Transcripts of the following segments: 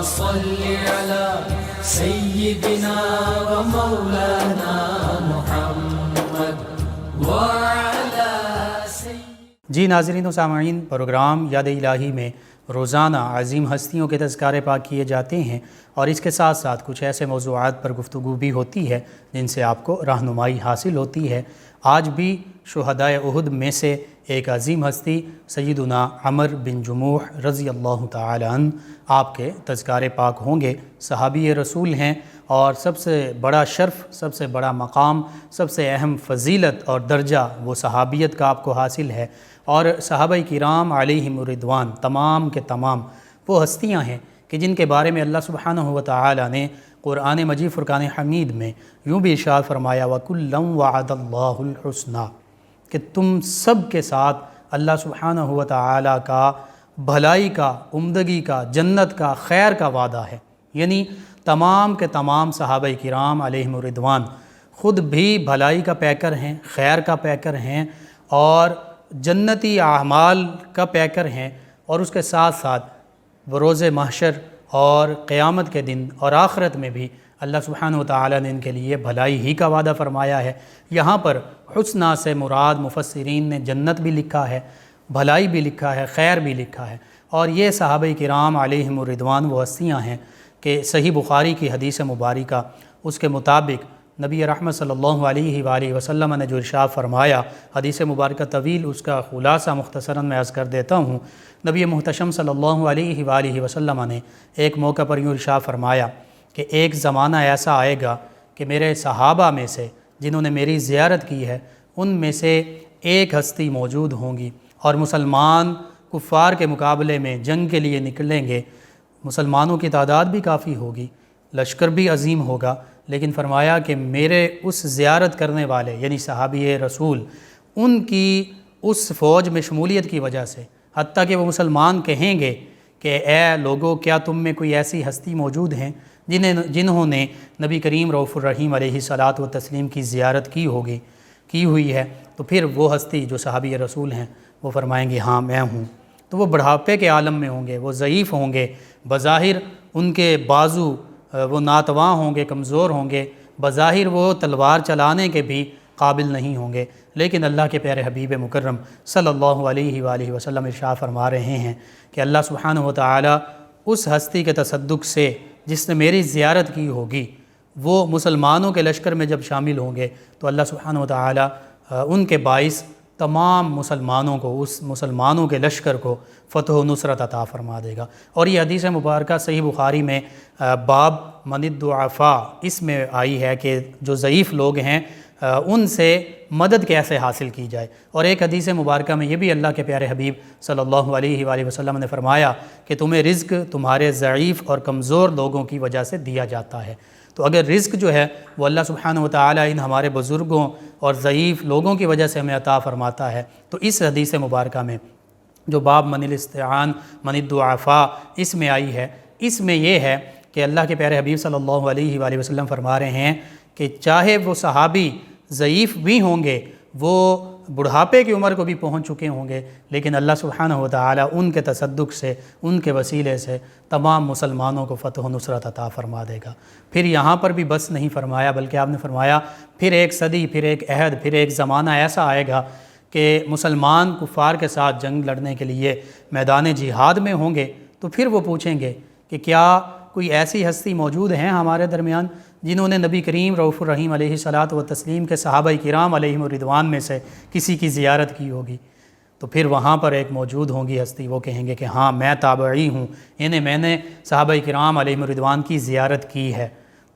صل على سيدنا ومولانا محمد وعلى جی ناظرین و سامعین، پروگرام یاد الہی میں روزانہ عظیم ہستیوں کے تذکارے پاک کیے جاتے ہیں، اور اس کے ساتھ ساتھ کچھ ایسے موضوعات پر گفتگو بھی ہوتی ہے جن سے آپ کو رہنمائی حاصل ہوتی ہے۔ آج بھی شہدائے احد میں سے ایک عظیم ہستی سیدنا عمر بن جموح رضی اللہ تعالی عنہ آپ کے تذکارے پاک ہوں گے۔ صحابی رسول ہیں، اور سب سے بڑا شرف، سب سے بڑا مقام، سب سے اہم فضیلت اور درجہ وہ صحابیت کا آپ کو حاصل ہے۔ اور صحابہ کرام علیہم الرضوان تمام کے تمام وہ ہستیاں ہیں کہ جن کے بارے میں اللہ سبحانہ و تعالی نے قرآن مجید فرقان حمید میں یوں بھی ارشاد فرمایا وَكُلًّا وَعَدَ اللَّهُ الْحُسْنَى، کہ تم سب کے ساتھ اللہ سبحانہ و تعالی کا بھلائی کا، عمدگی کا، جنت کا، خیر کا وعدہ ہے۔ یعنی تمام کے تمام صحابہ کرام علیہم الرضوان خود بھی بھلائی کا پیکر ہیں، خیر کا پیکر ہیں، اور جنتی اعمال کا پیکر ہیں، اور اس کے ساتھ ساتھ بروز محشر اور قیامت کے دن اور آخرت میں بھی اللہ سبحانہ وتعالی نے ان کے لیے بھلائی ہی کا وعدہ فرمایا ہے۔ یہاں پر حسنہ سے مراد مفسرین نے جنت بھی لکھا ہے، بھلائی بھی لکھا ہے، خیر بھی لکھا ہے۔ اور یہ صحابہ کرام علیہم الرضوان وہ ہستیاں ہیں کہ صحیح بخاری کی حدیث مبارکہ اس کے مطابق نبی رحمت صلی اللہ علیہ وآلہ وسلم نے جو ارشاد فرمایا، حدیث مبارکہ طویل، اس کا خلاصہ مختصراً میں عرض کر دیتا ہوں۔ نبی محتشم صلی اللہ علیہ وآلہ وسلم نے ایک موقع پر یوں ارشاد فرمایا کہ ایک زمانہ ایسا آئے گا کہ میرے صحابہ میں سے جنہوں نے میری زیارت کی ہے ان میں سے ایک ہستی موجود ہوں گی، اور مسلمان کفار کے مقابلے میں جنگ کے لیے نکلیں گے۔ مسلمانوں کی تعداد بھی کافی ہوگی، لشکر بھی عظیم ہوگا، لیکن فرمایا کہ میرے اس زیارت کرنے والے یعنی صحابی رسول ان کی اس فوج میں شمولیت کی وجہ سے، حتیٰ کہ وہ مسلمان کہیں گے کہ اے لوگو، کیا تم میں کوئی ایسی ہستی موجود ہیں جنہوں نے نبی کریم رؤوف الرحیم علیہ الصلاۃ والتسلیم کی زیارت کی ہوئی ہے، تو پھر وہ ہستی جو صحابی رسول ہیں وہ فرمائیں گے ہاں میں ہوں۔ تو وہ بڑھاپے کے عالم میں ہوں گے، وہ ضعیف ہوں گے، بظاہر ان کے بازو وہ ناتواں ہوں گے، کمزور ہوں گے، بظاہر وہ تلوار چلانے کے بھی قابل نہیں ہوں گے، لیکن اللہ کے پیارے حبیب مکرم صلی اللہ علیہ وآلہ وسلم ارشاد فرما رہے ہیں کہ اللہ سبحانہ و تعالی اس ہستی کے تصدق سے جس نے میری زیارت کی ہوگی، وہ مسلمانوں کے لشکر میں جب شامل ہوں گے تو اللہ سبحانہ و تعالی ان کے باعث تمام مسلمانوں کو، اس مسلمانوں کے لشکر کو فتح و نصرت عطا فرما دے گا۔ اور یہ حدیث مبارکہ صحیح بخاری میں باب من الضعفاء اس میں آئی ہے کہ جو ضعیف لوگ ہیں ان سے مدد کیسے حاصل کی جائے۔ اور ایک حدیث مبارکہ میں یہ بھی اللہ کے پیارے حبیب صلی اللہ علیہ وآلہ وسلم نے فرمایا کہ تمہیں رزق تمہارے ضعیف اور کمزور لوگوں کی وجہ سے دیا جاتا ہے۔ تو اگر رزق جو ہے وہ اللہ سبحانہ و تعالی ان ہمارے بزرگوں اور ضعیف لوگوں کی وجہ سے ہمیں عطا فرماتا ہے، تو اس حدیث مبارکہ میں جو باب من الاستعان من الضعفاء اس میں آئی ہے، اس میں یہ ہے کہ اللہ کے پیارے حبیب صلی اللہ علیہ وآلہ وسلم فرما رہے ہیں کہ چاہے وہ صحابی ضعیف بھی ہوں گے، وہ بڑھاپے کی عمر کو بھی پہنچ چکے ہوں گے، لیکن اللہ سبحانہ و تعالی ان کے تصدق سے، ان کے وسیلے سے تمام مسلمانوں کو فتح و نصرت عطا فرما دے گا۔ پھر یہاں پر بھی بس نہیں فرمایا، بلکہ آپ نے فرمایا پھر ایک صدی، پھر ایک عہد، پھر ایک زمانہ ایسا آئے گا کہ مسلمان کفار کے ساتھ جنگ لڑنے کے لیے میدان جہاد میں ہوں گے، تو پھر وہ پوچھیں گے کہ کیا کوئی ایسی ہستی موجود ہیں ہمارے درمیان جنہوں نے نبی کریم رؤوف الرحیم علیہ الصلاۃ والتسلیم کے صحابہ کرام علیہم الرضوان میں سے کسی کی زیارت کی ہوگی؟ تو پھر وہاں پر ایک موجود ہوں گی ہستی، وہ کہیں گے کہ ہاں میں تابعی ہوں، میں نے صحابہ کرام علیہم الرضوان کی زیارت کی ہے۔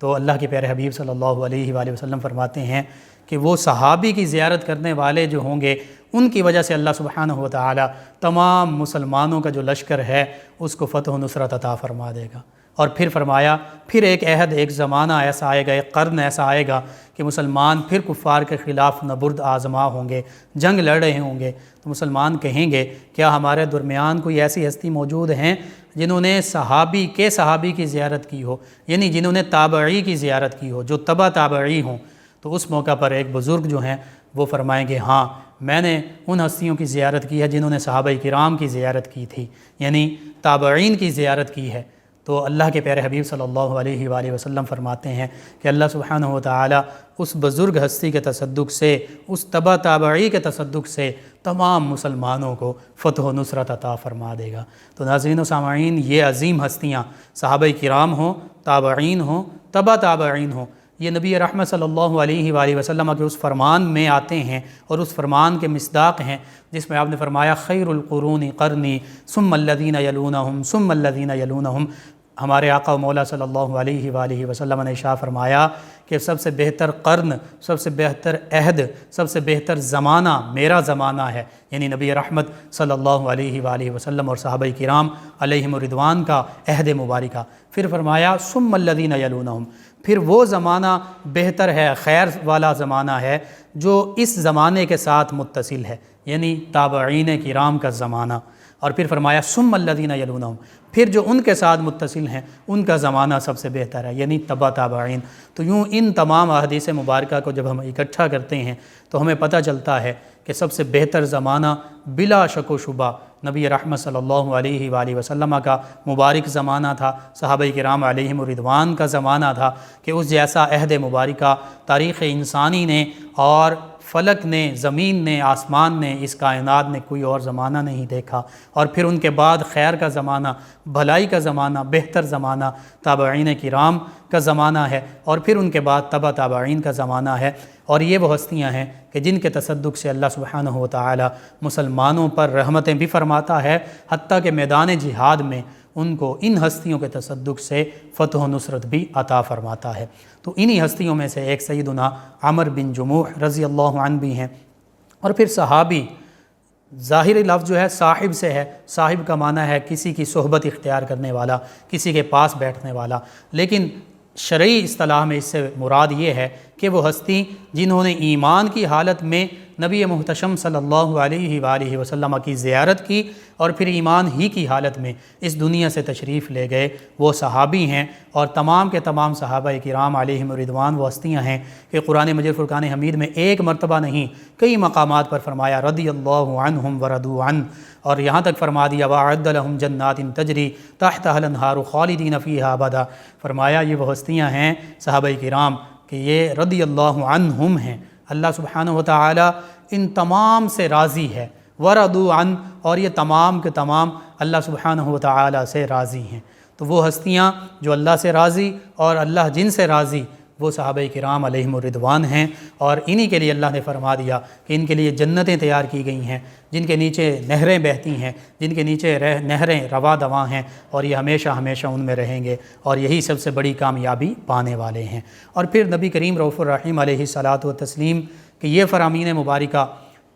تو اللہ کے پیارے حبیب صلی اللہ علیہ وآلہ وسلم فرماتے ہیں کہ وہ صحابی کی زیارت کرنے والے جو ہوں گے ان کی وجہ سے اللہ سبحانہ و تعالی تمام مسلمانوں کا جو لشکر ہے اس کو فتح و نصرت عطا فرما دے گا۔ اور پھر فرمایا پھر ایک عہد، ایک زمانہ ایسا آئے گا، ایک قرن ایسا آئے گا کہ مسلمان پھر کفار کے خلاف نبرد آزما ہوں گے، جنگ لڑ رہے ہوں گے، تو مسلمان کہیں گے کیا ہمارے درمیان کوئی ایسی ہستی موجود ہیں جنہوں نے صحابی کی زیارت کی ہو، یعنی جنہوں نے تابعی کی زیارت کی ہو، جو تبع تابعی ہوں۔ تو اس موقع پر ایک بزرگ جو ہیں وہ فرمائیں گے ہاں میں نے ان ہستیوں کی زیارت کی ہے جنہوں نے صحابہ کرام کی زیارت کی تھی، یعنی تابعین کی زیارت کی ہے۔ تو اللہ کے پیارے حبیب صلی اللہ علیہ وآلہ وسلم فرماتے ہیں کہ اللہ سبحانہ و تعالی اس بزرگ ہستی کے تصدق سے، اس تبع تابعی کے تصدق سے تمام مسلمانوں کو فتح و نصرت عطا فرما دے گا۔ تو ناظرین و سامعین، یہ عظیم ہستیاں صحابہ کرام ہوں، تابعین ہوں، تبع تابعین ہوں، یہ نبی رحمت صلی اللہ علیہ وآلہ وسلم کے اس فرمان میں آتے ہیں اور اس فرمان کے مصداق ہیں جس میں آپ نے فرمایا خیر القرون قرنی ثم الذین یلونہم ثم الذین یلونہم۔ ہمارے آقا و مولا صلی اللہ علیہ وآلہ وسلم نے ارشاد فرمایا کہ سب سے بہتر قرن، سب سے بہتر عہد، سب سے بہتر زمانہ میرا زمانہ ہے، یعنی نبی رحمت صلی اللہ علیہ وآلہ وسلم اور صحابہ کرام علیہم الرضوان کا عہد مبارکہ۔ پھر فرمایا ثم الذین یلونہم، پھر وہ زمانہ بہتر ہے، خیر والا زمانہ ہے جو اس زمانے کے ساتھ متصل ہے، یعنی تابعین کرام کا زمانہ۔ اور پھر فرمایا ثم الذین یلونہم، پھر جو ان کے ساتھ متصل ہیں ان کا زمانہ سب سے بہتر ہے، یعنی تبع تابعین۔ تو یوں ان تمام احادیث مبارکہ کو جب ہم اکٹھا کرتے ہیں تو ہمیں پتہ چلتا ہے کہ سب سے بہتر زمانہ بلا شک و شبہ نبی رحمت صلی اللہ علیہ وآلہ وسلم کا مبارک زمانہ تھا، صحابہ کرام علیہم الرضوان کا زمانہ تھا کہ اس جیسا عہد مبارکہ تاریخ انسانی نے اور فلک نے، زمین نے، آسمان نے، اس کائنات نے کوئی اور زمانہ نہیں دیکھا۔ اور پھر ان کے بعد خیر کا زمانہ، بھلائی کا زمانہ، بہتر زمانہ تابعین کرام کا زمانہ ہے، اور پھر ان کے بعد تبع تابعین کا زمانہ ہے۔ اور یہ وہ ہستیاں ہیں کہ جن کے تصدق سے اللہ سبحانہ و تعالی مسلمانوں پر رحمتیں بھی فرماتا ہے، حتیٰ کہ میدان جہاد میں ان کو ان ہستیوں کے تصدق سے فتح و نصرت بھی عطا فرماتا ہے۔ تو انہی ہستیوں میں سے ایک سیدنا عمر بن جموح رضی اللہ عنہ بھی ہیں۔ اور پھر صحابی، ظاہری لفظ جو ہے صاحب سے ہے، صاحب کا معنی ہے کسی کی صحبت اختیار کرنے والا، کسی کے پاس بیٹھنے والا، لیکن شرعی اصطلاح میں اس سے مراد یہ ہے کہ وہ ہستی جنہوں نے ایمان کی حالت میں نبی محتشم صلی اللہ علیہ وآلہ وسلم کی زیارت کی اور پھر ایمان ہی کی حالت میں اس دنیا سے تشریف لے گئے، وہ صحابی ہیں۔ اور تمام کے تمام صحابہ کرام علیہم الرضوان وہ ہستیاں ہیں کہ قرآن مجید فرقان حمید میں ایک مرتبہ نہیں کئی مقامات پر فرمایا رضی اللہ عنہم ورضوا عنہ، اور یہاں تک فرما دیا وَأَعَدَّ لَهُمْ جَنَّاتٍ تَجْرِي تَحْتَهَا الْأَنْهَارُ خَالِدِينَ فِيهَا أَبَدًا۔ فرمایا یہ وہ ہستیاں ہیں صحابہ کرام کہ یہ رضی اللہ عنہم ہیں، اللہ سبحانہ و تعالی ان تمام سے راضی ہے، ورضوا عنہ، اور یہ تمام کے تمام اللہ سبحانہ و تعالی سے راضی ہیں۔ تو وہ ہستیاں جو اللہ سے راضی اور اللہ جن سے راضی وہ صحابہ کرام علیہم الرضوان ہیں، اور انہی کے لیے اللہ نے فرما دیا کہ ان کے لیے جنتیں تیار کی گئی ہیں جن کے نیچے نہریں بہتی ہیں، جن کے نیچے نہریں رواں دواں ہیں، اور یہ ہمیشہ ہمیشہ ان میں رہیں گے، اور یہی سب سے بڑی کامیابی پانے والے ہیں۔ اور پھر نبی کریم رؤوف الرحیم علیہ الصلاۃ والتسلیم کہ یہ فرامین مبارکہ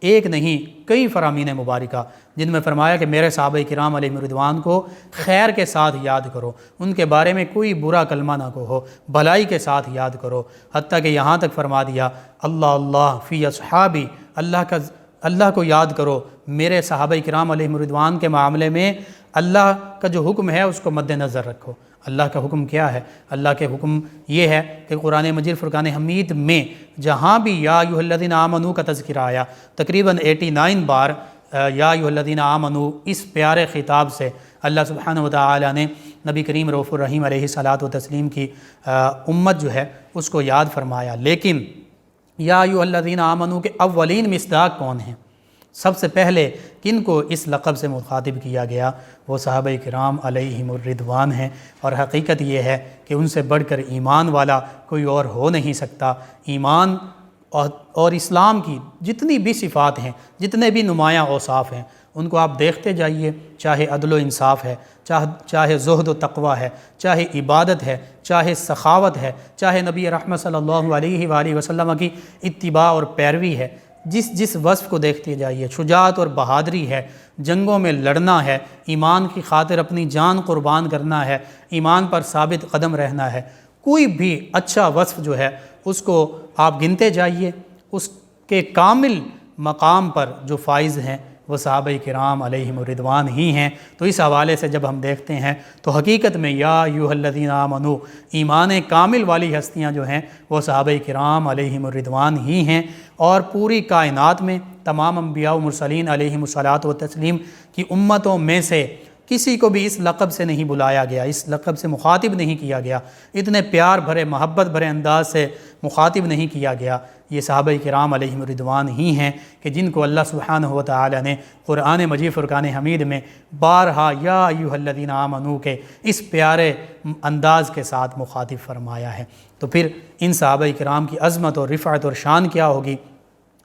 ایک نہیں کئی فرامین مبارکہ جن میں فرمایا کہ میرے صحابہ کرام علیہ الرضوان کو خیر کے ساتھ یاد کرو، ان کے بارے میں کوئی برا کلمہ نہ کہو، بھلائی کے ساتھ یاد کرو، حتیٰ کہ یہاں تک فرما دیا اللہ اللہ فی اصحابی، اللہ کو یاد کرو میرے صحابہ کرام علیہ الرضوان کے معاملے میں، اللہ کا جو حکم ہے اس کو مد نظر رکھو۔ اللہ کا حکم کیا ہے؟ اللہ کے حکم یہ ہے کہ قرآن مجید فرقان حمید میں جہاں بھی یا ایھا الذین آمنوا کا تذکرہ آیا، تقریباً 89 بار یا ایھا الذین آمنوا، اس پیارے خطاب سے اللہ سبحانہ و تعالی نے نبی کریم رؤوف الرحیم علیہ الصلاۃ والتسلیم کی امت جو ہے اس کو یاد فرمایا۔ لیکن یا ایھا الذین آمنوا کے اولین مصداق کون ہیں؟ سب سے پہلے کن کو اس لقب سے مخاطب کیا گیا؟ وہ صحابہ کرام علیہم الرضوان ہیں، اور حقیقت یہ ہے کہ ان سے بڑھ کر ایمان والا کوئی اور ہو نہیں سکتا۔ ایمان اور اسلام کی جتنی بھی صفات ہیں، جتنے بھی نمایاں اوصاف ہیں، ان کو آپ دیکھتے جائیے، چاہے عدل و انصاف ہے، چاہے زہد و تقوی ہے، چاہے عبادت ہے، چاہے سخاوت ہے، چاہے نبی رحمت صلی اللہ علیہ وآلہ وسلم کی اتباع اور پیروی ہے، جس وصف کو دیکھتے جائیے، شجاعت اور بہادری ہے، جنگوں میں لڑنا ہے، ایمان کی خاطر اپنی جان قربان کرنا ہے، ایمان پر ثابت قدم رہنا ہے، کوئی بھی اچھا وصف جو ہے اس کو آپ گنتے جائیے، اس کے کامل مقام پر جو فائز ہیں وہ صحابہ کرام علیہم الرضوان ہی ہیں۔ تو اس حوالے سے جب ہم دیکھتے ہیں تو حقیقت میں یا ایھا الذین آمنوا، ایمان کامل والی ہستیاں جو ہیں وہ صحابہ کرام علیہم الرضوان ہی ہیں، اور پوری کائنات میں تمام انبیاء و مرسلین علیہم الصلاۃ والتسلیم کی امتوں میں سے کسی کو بھی اس لقب سے نہیں بلایا گیا، اس لقب سے مخاطب نہیں کیا گیا، اتنے پیار بھرے محبت بھرے انداز سے مخاطب نہیں کیا گیا۔ یہ صحابہ کرام علیہم الرضوان ہی ہیں کہ جن کو اللہ سبحانہ و تعالی نے قرآن مجید فرقان حمید میں بارہا یا ایھا الذین آمنوا کے اس پیارے انداز کے ساتھ مخاطب فرمایا ہے۔ تو پھر ان صحابہ کرام کی عظمت اور رفعت اور شان کیا ہوگی،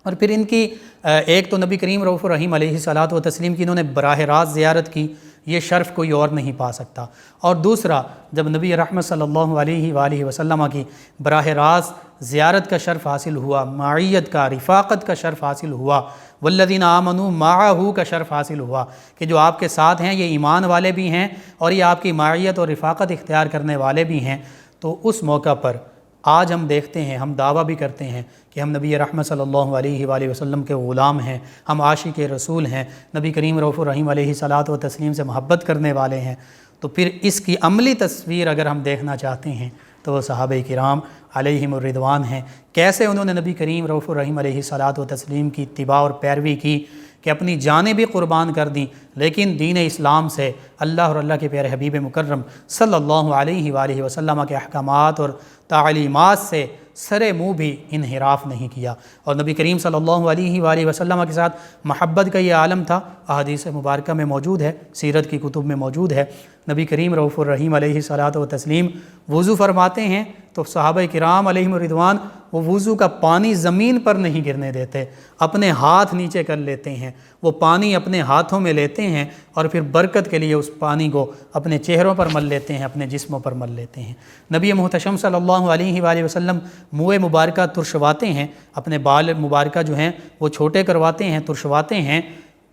اور پھر ان کی ایک تو نبی کریم رؤوف الرحیم علیہ الصلاۃ والتسلیم کی انہوں نے براہ راست زیارت کی، یہ شرف کوئی اور نہیں پا سکتا، اور دوسرا جب نبی رحمت صلی اللہ علیہ وآلہ وسلم کی براہ راست زیارت کا شرف حاصل ہوا، معیت کا، رفاقت کا شرف حاصل ہوا، والذین آمنوا معہ کا شرف حاصل ہوا کہ جو آپ کے ساتھ ہیں یہ ایمان والے بھی ہیں اور یہ آپ کی معیت اور رفاقت اختیار کرنے والے بھی ہیں۔ تو اس موقع پر آج ہم دیکھتے ہیں، ہم دعویٰ بھی کرتے ہیں کہ ہم نبی رحمت صلی اللہ علیہ وآلہ وسلم کے غلام ہیں، ہم عاشق رسول ہیں، نبی کریم رؤوف الرحیم علیہ الصلاۃ والتسلیم سے محبت کرنے والے ہیں۔ تو پھر اس کی عملی تصویر اگر ہم دیکھنا چاہتے ہیں تو وہ صحابہ کرام علیہم الرضوان ہیں، کیسے انہوں نے نبی کریم رؤوف الرحیم علیہ الصلاۃ والتسلیم کی اتباع اور پیروی کی کہ اپنی جانیں بھی قربان کر دیں، لیکن دین اسلام سے اللہ اور اللہ کے پیارے حبیب مکرم صلی اللہ علیہ وآلہ وسلم کے احکامات اور تعلیمات سے سرے منہ بھی انحراف نہیں کیا، اور نبی کریم صلی اللہ علیہ وآلہ وسلم کے ساتھ محبت کا یہ عالم تھا۔ احادیث مبارکہ میں موجود ہے، سیرت کی کتب میں موجود ہے، نبی کریم رؤوف الرحیم علیہ الصلاۃ والتسلیم وضو فرماتے ہیں تو صحابہ کرام علیہم الرضوان وہ وضو کا پانی زمین پر نہیں گرنے دیتے، اپنے ہاتھ نیچے کر لیتے ہیں، وہ پانی اپنے ہاتھوں میں لیتے ہیں اور پھر برکت کے لیے اس پانی کو اپنے چہروں پر مل لیتے ہیں، اپنے جسموں پر مل لیتے ہیں۔ نبی محتشم صلی اللہ علیہ وآلہ وسلم منہ مبارکہ ترشواتے ہیں، اپنے بال مبارکہ جو ہیں وہ چھوٹے کرواتے ہیں، ترشواتے ہیں،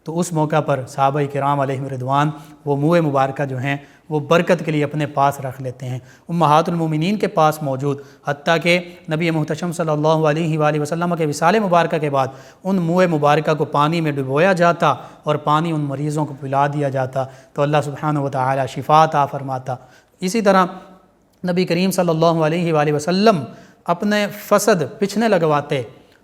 تو اس موقع پر صحابہ کرام علیہم الرضوان وہ منہ مبارکہ جو ہیں وہ برکت کے لیے اپنے پاس رکھ لیتے ہیں، امہات المومنین کے پاس موجود، حتیٰ کہ نبی محتشم صلی اللہ علیہ وآلہ وسلم کے وصال مبارکہ کے بعد ان منہ مبارکہ کو پانی میں ڈبویا جاتا اور پانی ان مریضوں کو پلا دیا جاتا تو اللہ سبحانہ و تعالی شفا عطا فرماتا۔ اسی طرح نبی کریم صلی اللہ علیہ وآلہ وسلم اپنے فسد پچھنے لگواتے،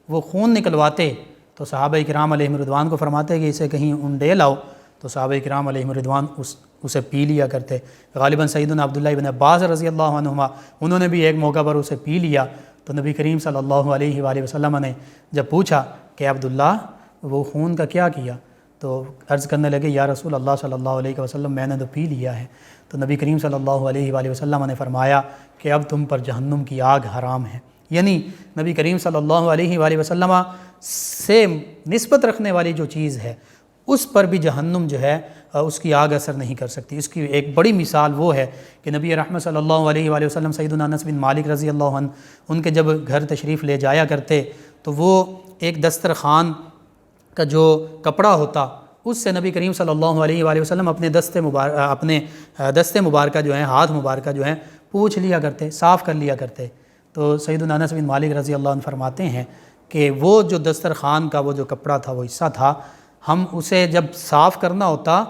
وہ خون نکلواتے تو صحابہ کرام علیہم الرضوان کو فرماتے کہ اسے کہیں انڈے لاؤ، تو صحابہ کرام علیہم الرضوان اسے پی لیا کرتے۔ غالباً سیدنا عبداللہ ابن عباس رضی اللہ عنہما انہوں نے بھی ایک موقع پر اسے پی لیا، تو نبی کریم صلی اللہ علیہ وآلہ وسلم نے جب پوچھا کہ عبداللہ وہ خون کا کیا کیا، تو عرض کرنے لگے یا رسول اللہ صلی اللہ علیہ وسلم میں نے تو پی لیا ہے۔ تو نبی کریم صلی اللہ علیہ وآلہ وسلم نے فرمایا کہ اب تم پر جہنم کی آگ حرام ہے، یعنی نبی کریم صلی اللہ علیہ وآلہ وسلم سے نسبت رکھنے والی جو چیز ہے اس پر بھی جہنم جو ہے اس کی آگ اثر نہیں کر سکتی۔ اس کی ایک بڑی مثال وہ ہے کہ نبی رحمت صلی اللہ علیہ وآلہ وسلم سیدنا انس بن مالک رضی اللہ عنہ ان کے جب گھر تشریف لے جایا کرتے تو وہ ایک دسترخوان کا جو کپڑا ہوتا اس سے نبی کریم صلی اللہ علیہ وآلہ وسلم اپنے دست مبارکہ جو ہیں، ہاتھ مبارکہ جو ہیں پوچھ لیا کرتے، صاف کر لیا کرتے۔ تو سیدنا انس بن مالک رضی اللہ عنہ فرماتے ہیں کہ وہ جو دسترخوان کا وہ جو کپڑا تھا وہ حصہ تھا، ہم اسے جب صاف کرنا ہوتا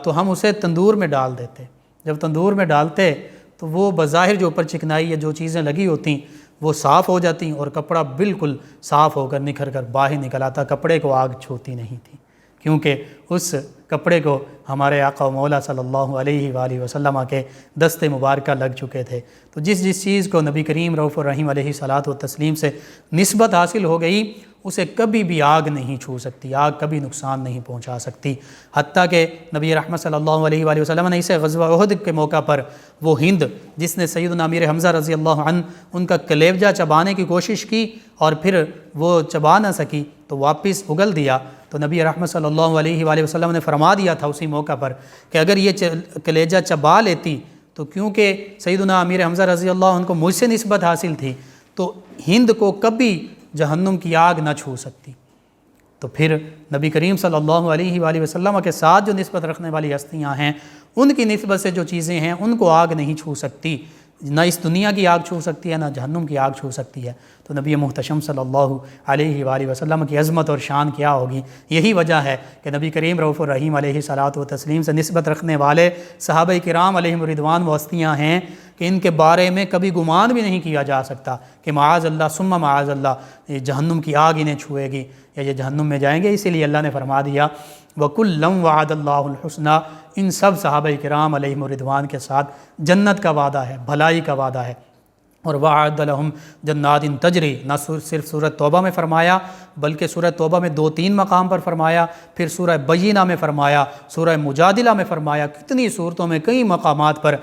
تو ہم اسے تندور میں ڈال دیتے، جب تندور میں ڈالتے تو وہ بظاہر جو اوپر چکنائی یا جو چیزیں لگی ہوتیں وہ صاف ہو جاتیں اور کپڑا بالکل صاف ہو کر نکھر کر باہر نکل آتا، کپڑے کو آگ چھوتی نہیں تھی، کیونکہ اس کپڑے کو ہمارے آقا و مولا صلی اللہ علیہ وآلہ وسلم کے دست مبارکہ لگ چکے تھے۔ تو جس چیز کو نبی کریم رؤوف الرحیم علیہ الصلاۃ والتسلیم سے نسبت حاصل ہو گئی اسے کبھی بھی آگ نہیں چھو سکتی، آگ کبھی نقصان نہیں پہنچا سکتی۔ حتیٰ کہ نبی رحمت صلی اللہ علیہ وآلہ وسلم نے اسے غزوہ احد کے موقع پر وہ ہند جس نے سیدنا امیر حمزہ رضی اللہ عنہ ان کا کلیجہ چبانے کی کوشش کی اور پھر وہ چبا نہ سکی تو واپس اگل دیا، تو نبی رحمت صلی اللہ علیہ وآلہ وسلم نے فرما دیا تھا اسی موقع پر کہ اگر یہ کلیجہ چبا لیتی تو کیونکہ سیدنا امیر حمزہ رضی اللہ عنہ کو مجھ سے نسبت حاصل تھی تو ہند کو کبھی جہنم کی آگ نہ چھو سکتی۔ تو پھر نبی کریم صلی اللہ علیہ وآلہ وسلم کے ساتھ جو نسبت رکھنے والی ہستیاں ہیں ان کی نسبت سے جو چیزیں ہیں ان کو آگ نہیں چھو سکتی، نہ اس دنیا کی آگ چھو سکتی ہے نہ جہنم کی آگ چھو سکتی ہے۔ تو نبی محتشم صلی اللہ علیہ وآلہ وسلم کی عظمت اور شان کیا ہوگی، یہی وجہ ہے کہ نبی کریم رؤوف الرحیم علیہ الصلاۃ والتسلیم سے نسبت رکھنے والے صحابہ کرام علیہم الرضوان وہ ہستیاں ہیں کہ ان کے بارے میں کبھی گمان بھی نہیں کیا جا سکتا کہ معاذ اللہ ثم معاذ اللہ یہ جہنم کی آگ انہیں چھوئے گی یا یہ جہنم میں جائیں گے۔ اسی لیے اللہ نے فرما دیا وَكُلًّا وَعَدَ اللَّهُ الْحُسْنَى، ان سب صحابہ کرام علیہم الرضوان کے ساتھ جنت کا وعدہ ہے، بھلائی کا وعدہ ہے۔ اور وَأَعَدَّ لَهُمْ جَنَّاتٍ تَجْرِي، نہ صرف سورۃ توبہ میں فرمایا بلکہ سورۃ توبہ میں 2-3 مقام پر فرمایا، پھر سورہ بینہ میں فرمایا، سورہ مجادلہ میں فرمایا، کتنی صورتوں میں کئی مقامات پر،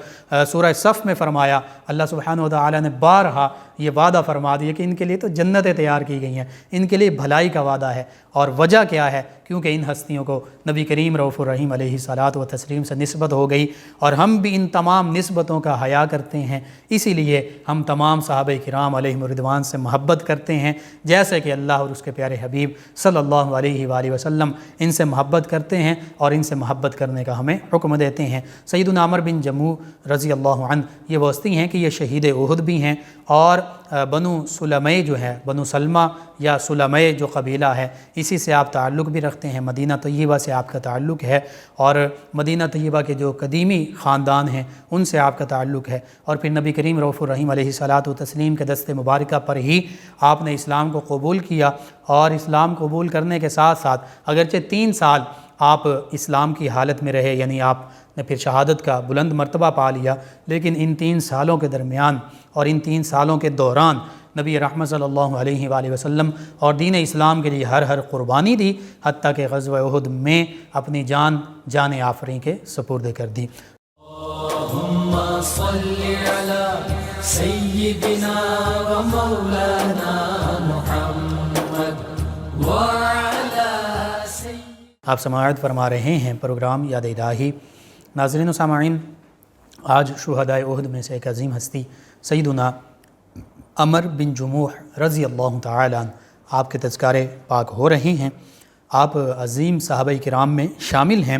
سورہ صف میں فرمایا۔ اللہ سبحانہ وتعالی نے بارہا یہ وعدہ فرما دیا کہ ان کے لیے تو جنتیں تیار کی گئی ہیں، ان کے لیے بھلائی کا وعدہ ہے۔ اور وجہ کیا ہے؟ کیونکہ ان ہستیوں کو نبی کریم رؤوف الرحیم علیہ الصلاۃ والتسلیم سے نسبت ہو گئی، اور ہم بھی ان تمام نسبتوں کا حیا کرتے ہیں، اسی لیے ہم تمام صحابہ کرام علیہم الرضوان سے محبت کرتے ہیں، جیسے کہ اللہ اور اس کے پیارے حبیب صلی اللہ علیہ وآلہ وسلم ان سے محبت کرتے ہیں اور ان سے محبت کرنے کا ہمیں حکم دیتے ہیں۔ سیدنا عمر بن جموح رضی اللہ عنہ یہ وہ ہستی ہیں کہ یہ شہید احد بھی ہیں، اور بنو سلمہ جو ہے، بنو سلمہ یا سلمہ جو قبیلہ ہے، اسی سے آپ تعلق بھی رکھتے ہیں، مدینہ طیبہ سے آپ کا تعلق ہے، اور مدینہ طیبہ کے جو قدیمی خاندان ہیں ان سے آپ کا تعلق ہے۔ اور پھر نبی کریم رؤوف الرحیم علیہ الصلاۃ والتسلیم کے دست مبارکہ پر ہی آپ نے اسلام کو قبول کیا، اور اسلام قبول کرنے کے ساتھ ساتھ اگرچہ 3 سال آپ اسلام کی حالت میں رہے، یعنی آپ نے پھر شہادت کا بلند مرتبہ پا لیا، لیکن ان 3 سالوں کے درمیان اور ان 3 سالوں کے دوران نبی رحمت صلی اللہ علیہ وآلہ وسلم اور دین اسلام کے لیے ہر قربانی دی، حتیٰ کہ غزوہ احد میں اپنی جان آفریں کے سپرد کر دی۔ اللہم صلی علی سیدنا و مولانا محمد وعلی آپ سماعت فرما رہے ہیں پروگرام یاد الہی۔ ناظرین و سامعین، آج شہدائے احد میں سے ایک عظیم ہستی سیدنا عمر بن جموح رضی اللہ تعالیٰ عنہ آپ کے تذکارے پاک ہو رہے ہیں۔ آپ عظیم صحابہ کرام میں شامل ہیں،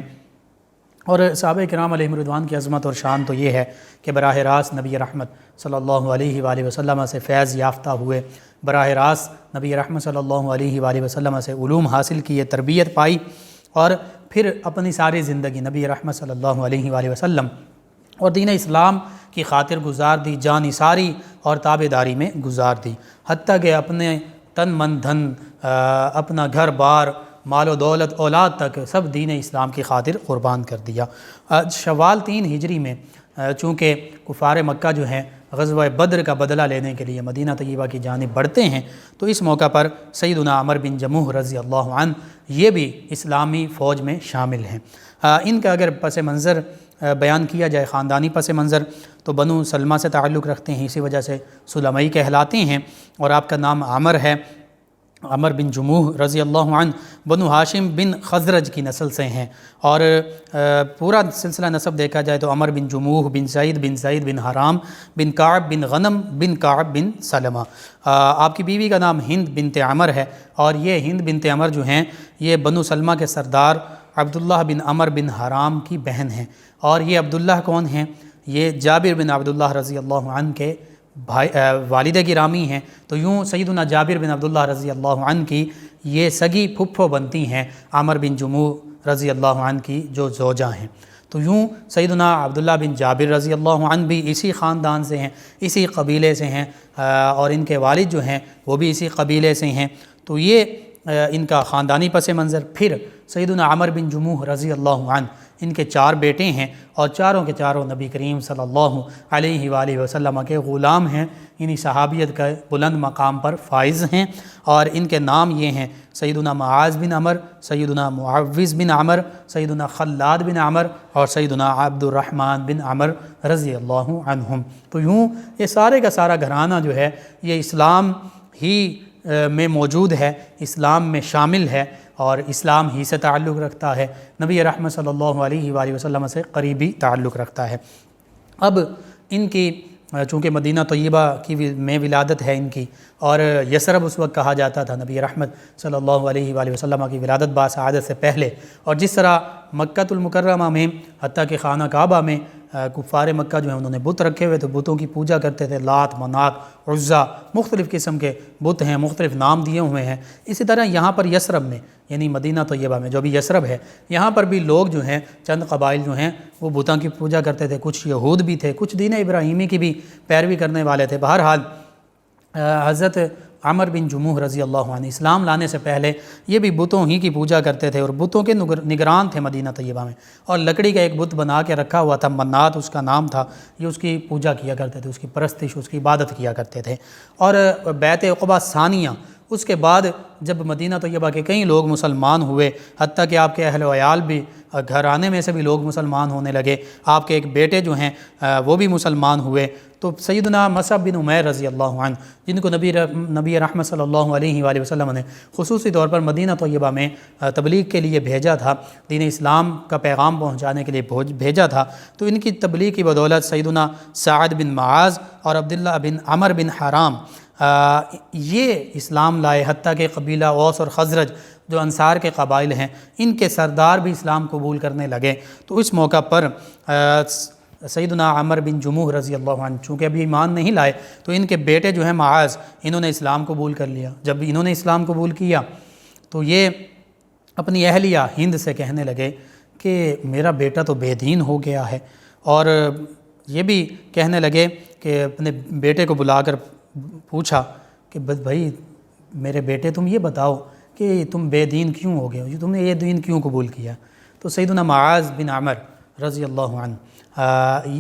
اور صحابہ کرام علیہم الرضوان کی عظمت اور شان تو یہ ہے کہ براہ راست نبی رحمت صلی اللہ علیہ وآلہ وسلم سے فیض یافتہ ہوئے، براہ راست نبی رحمت صلی اللہ علیہ وآلہ وسلم سے علوم حاصل کیے، تربیت پائی، اور پھر اپنی ساری زندگی نبی رحمت صلی اللہ علیہ وآلہ وسلم اور دین اسلام کی خاطر گزار دی، جان نثاری اور تابعداری میں گزار دی، حتیٰ کہ اپنے تن من دھن، اپنا گھر بار، مال و دولت، اولاد تک سب دین اسلام کی خاطر قربان کر دیا۔ شوال 3 ہجری میں چونکہ کفار مکہ جو ہیں غزوہ بدر کا بدلہ لینے کے لیے مدینہ طیبہ کی جانب بڑھتے ہیں، تو اس موقع پر سیدنا عمر بن جموح رضی اللہ عنہ یہ بھی اسلامی فوج میں شامل ہیں۔ ان کا اگر پس منظر بیان کیا جائے، خاندانی پس منظر، تو بنو سلمہ سے تعلق رکھتے ہیں، اسی وجہ سے سلمئی کہلاتے ہیں، اور آپ کا نام عمر ہے۔ عمر بن جموح رضی اللہ عنہ بنو ہاشم بن خزرج کی نسل سے ہیں، اور پورا سلسلہ نسب دیکھا جائے تو عمر بن جموح بن زید بن حرام بن کعب بن غنم بن کعب بن سلمہ۔ آپ کی بیوی کا نام ہند بنت عمر ہے، اور یہ ہند بنت عمر جو ہیں یہ بنو سلمہ کے سردار عبداللہ بن عمر بن حرام کی بہن ہیں۔ اور یہ عبداللہ کون ہیں؟ یہ جابر بن عبداللہ رضی اللہ عنہ کے والد گرامی ہیں، تو یوں سیدنا جابر بن عبداللہ رضی اللہ عنہ کی یہ سگی پھپھو بنتی ہیں عمر بن جموح رضی اللہ عنہ کی جو زوجہ ہیں۔ تو یوں سیدنا عبداللہ بن جابر رضی اللہ عنہ بھی اسی خاندان سے ہیں، اسی قبیلے سے ہیں، اور ان کے والد جو ہیں وہ بھی اسی قبیلے سے ہیں۔ تو یہ ان کا خاندانی پس منظر۔ پھر سیدنا عمر بن جموح رضی اللہ عنہ، ان کے 4 بیٹے ہیں، اور چاروں کے چاروں نبی کریم صلی اللہ علیہ وآلہ وسلم کے غلام ہیں، انہی صحابیت کا بلند مقام پر فائز ہیں، اور ان کے نام یہ ہیں سیدنا معاذ بن عمر، سیدنا معوذ بن عمر، سیدنا خلاد بن عمر، اور سیدنا عبد الرحمن بن عمر رضی اللہ عنہم۔ تو یوں یہ سارے کا سارا گھرانہ جو ہے یہ اسلام ہی میں موجود ہے، اسلام میں شامل ہے، اور اسلام ہی سے تعلق رکھتا ہے، نبی رحمت صلی اللہ علیہ وآلہ وسلم سے قریبی تعلق رکھتا ہے۔ اب ان کی چونکہ مدینہ طیبہ کی میں ولادت ہے ان کی، اور یثرب اس وقت کہا جاتا تھا نبی رحمت صلی اللہ علیہ وآلہ وسلم کی ولادت باسعادت سے پہلے، اور جس طرح مکہ المکرمہ میں حتیٰ کہ خانہ کعبہ میں کفار مکہ جو ہیں انہوں نے بت رکھے ہوئے، تو بتوں کی پوجا کرتے تھے، لات، منات، عزا، مختلف قسم کے بت ہیں، مختلف نام دیے ہوئے ہیں۔ اسی طرح یہاں پر یثرب میں، یعنی مدینہ طیبہ میں جو بھی یثرب ہے، یہاں پر بھی لوگ جو ہیں، چند قبائل جو ہیں وہ بتوں کی پوجا کرتے تھے، کچھ یہود بھی تھے، کچھ دین ابراہیمی کی بھی پیروی کرنے والے تھے۔ بہرحال حضرت عمر بن جموح رضی اللہ عنہ اسلام لانے سے پہلے یہ بھی بتوں ہی کی پوجا کرتے تھے اور بتوں کے نگران تھے مدینہ طیبہ میں، اور لکڑی کا ایک بت بنا کے رکھا ہوا تھا، منات اس کا نام تھا، یہ اس کی پوجا کیا کرتے تھے، اس کی پرستش، اس کی عبادت کیا کرتے تھے۔ اور بیعت عقبہ ثانیہ، اس کے بعد جب مدینہ طیبہ کے کئی لوگ مسلمان ہوئے، حتیٰ کہ آپ کے اہل و عیال بھی، گھرانے میں سے بھی لوگ مسلمان ہونے لگے، آپ کے ایک بیٹے جو ہیں وہ بھی مسلمان ہوئے، تو سیدنا مصعب بن عمیر رضی اللہ عنہ، جن کو نبی رحمت صلی اللہ علیہ وآلہ وسلم نے خصوصی طور پر مدینہ طیبہ میں تبلیغ کے لیے بھیجا تھا، دین اسلام کا پیغام پہنچانے کے لیے بھیجا تھا، تو ان کی تبلیغ کی بدولت سیدنا سعد بن معاذ اور عبداللہ بن عمر بن حرام یہ اسلام لائے، حتیٰ کہ قبیلہ اوس اور خزرج جو انصار کے قبائل ہیں، ان کے سردار بھی اسلام قبول کرنے لگے۔ تو اس موقع پر سیدنا عمر بن جموح رضی اللہ عنہ چونکہ ابھی ایمان نہیں لائے، تو ان کے بیٹے جو ہیں معاذ، انہوں نے اسلام قبول کر لیا۔ جب انہوں نے اسلام قبول کیا تو یہ اپنی اہلیہ ہند سے کہنے لگے کہ میرا بیٹا تو بے دین ہو گیا ہے، اور یہ بھی کہنے لگے کہ اپنے بیٹے کو بلا کر پوچھا کہ بس بھائی میرے بیٹے تم یہ بتاؤ کہ تم بے دین کیوں ہو گئے ہو، تم نے یہ دین کیوں قبول کیا؟ تو سیدنا معاذ بن عمر رضی اللہ عنہ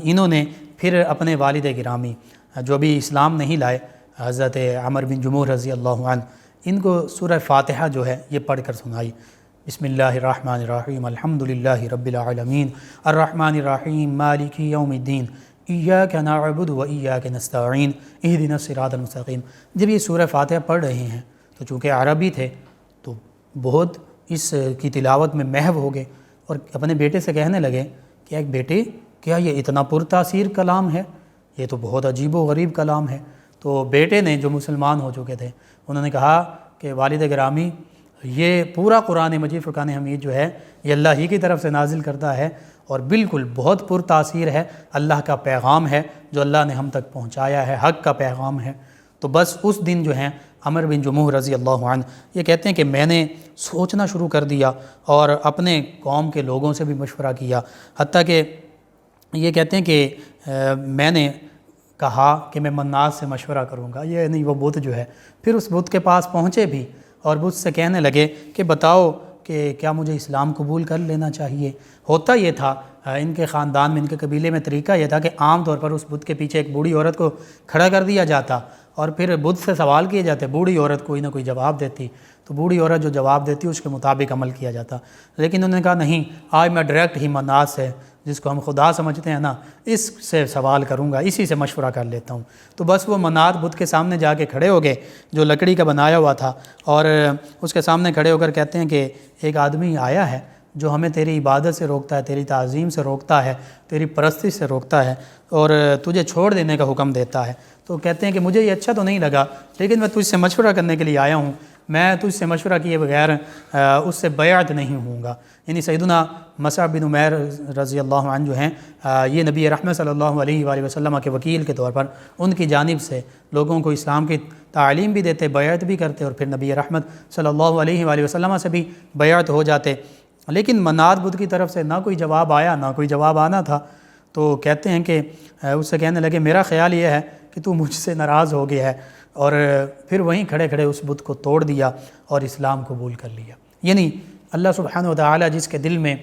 انہوں نے پھر اپنے والد گرامی جو بھی اسلام نہیں لائے، حضرت عمر بن جموح رضی اللہ عنہ، ان کو سورہ فاتحہ جو ہے یہ پڑھ کر سنائی۔ بسم اللہ الرحمن الرحیم، الحمدللہ رب العالمین، الرحمن الرحیم، مالک یوم الدین، ایاک نعبد و ایاک نستعین، اہدنا الصراط المستقیم۔ جب یہ سورہ فاتحہ پڑھ رہے ہیں تو چونکہ عربی تھے تو بہت اس کی تلاوت میں محو ہو گئے، اور اپنے بیٹے سے کہنے لگے کہ ایک بیٹے کیا یہ اتنا پرتاثیر کلام ہے؟ یہ تو بہت عجیب و غریب کلام ہے۔ تو بیٹے نے جو مسلمان ہو چکے تھے انہوں نے کہا کہ والد گرامی یہ پورا قرآن مجید فرقان حمید جو ہے یہ اللہ ہی کی طرف سے نازل کرتا ہے، اور بالکل بہت پرتاثیر ہے، اللہ کا پیغام ہے جو اللہ نے ہم تک پہنچایا ہے، حق کا پیغام ہے۔ تو بس اس دن جو ہیں عمر بن جموح رضی اللہ عنہ یہ کہتے ہیں کہ میں نے سوچنا شروع کر دیا اور اپنے قوم کے لوگوں سے بھی مشورہ کیا، حتیٰ کہ یہ کہتے ہیں کہ میں نے کہا کہ میں منات سے مشورہ کروں گا، یہ نہیں وہ بت جو ہے۔ پھر اس بت کے پاس پہنچے بھی اور بت سے کہنے لگے کہ بتاؤ کہ کیا مجھے اسلام قبول کر لینا چاہیے؟ ہوتا یہ تھا ان کے خاندان میں، ان کے قبیلے میں طریقہ یہ تھا کہ عام طور پر اس بت کے پیچھے ایک بوڑھی عورت کو کھڑا کر دیا جاتا اور پھر بت سے سوال کیے جاتے، بوڑھی عورت کوئی نہ کوئی جواب دیتی، تو بوڑھی عورت جو جواب دیتی اس کے مطابق عمل کیا جاتا۔ لیکن انہوں نے کہا نہیں، آج میں ڈائریکٹ ہی منات سے، جس کو ہم خدا سمجھتے ہیں نا، اس سے سوال کروں گا، اسی سے مشورہ کر لیتا ہوں۔ تو بس وہ منات بت کے سامنے جا کے کھڑے ہو گئے جو لکڑی کا بنایا ہوا تھا، اور اس کے سامنے کھڑے ہو کر کہتے ہیں کہ ایک آدمی آیا ہے جو ہمیں تیری عبادت سے روکتا ہے، تیری تعظیم سے روکتا ہے، تیری پرستش سے روکتا ہے، اور تجھے چھوڑ دینے کا حکم دیتا ہے۔ تو کہتے ہیں کہ مجھے یہ اچھا تو نہیں لگا، لیکن میں تجھ سے مشورہ کرنے کے لیے آیا ہوں، میں تجھ سے مشورہ کیے بغیر اس سے بیعت نہیں ہوں گا۔ یعنی سیدنا مصعب بن عمیر رضی اللہ عنہ جو ہیں یہ نبی رحمت صلی اللہ علیہ وآلہ وسلم کے وکیل کے طور پر ان کی جانب سے لوگوں کو اسلام کی تعلیم بھی دیتے، بیعت بھی کرتے، اور پھر نبی رحمت صلی اللہ علیہ وآلہ وسلم سے بھی بیعت ہو جاتے۔ لیکن منات بدھ کی طرف سے نہ کوئی جواب آیا، نہ کوئی جواب آنا تھا۔ تو کہتے ہیں کہ اس سے کہنے لگے میرا خیال یہ ہے کہ تو مجھ سے ناراض ہو گیا ہے، اور پھر وہیں کھڑے کھڑے اس بت کو توڑ دیا اور اسلام قبول کر لیا۔ یعنی اللہ سبحانہ و تعالی جس کے دل میں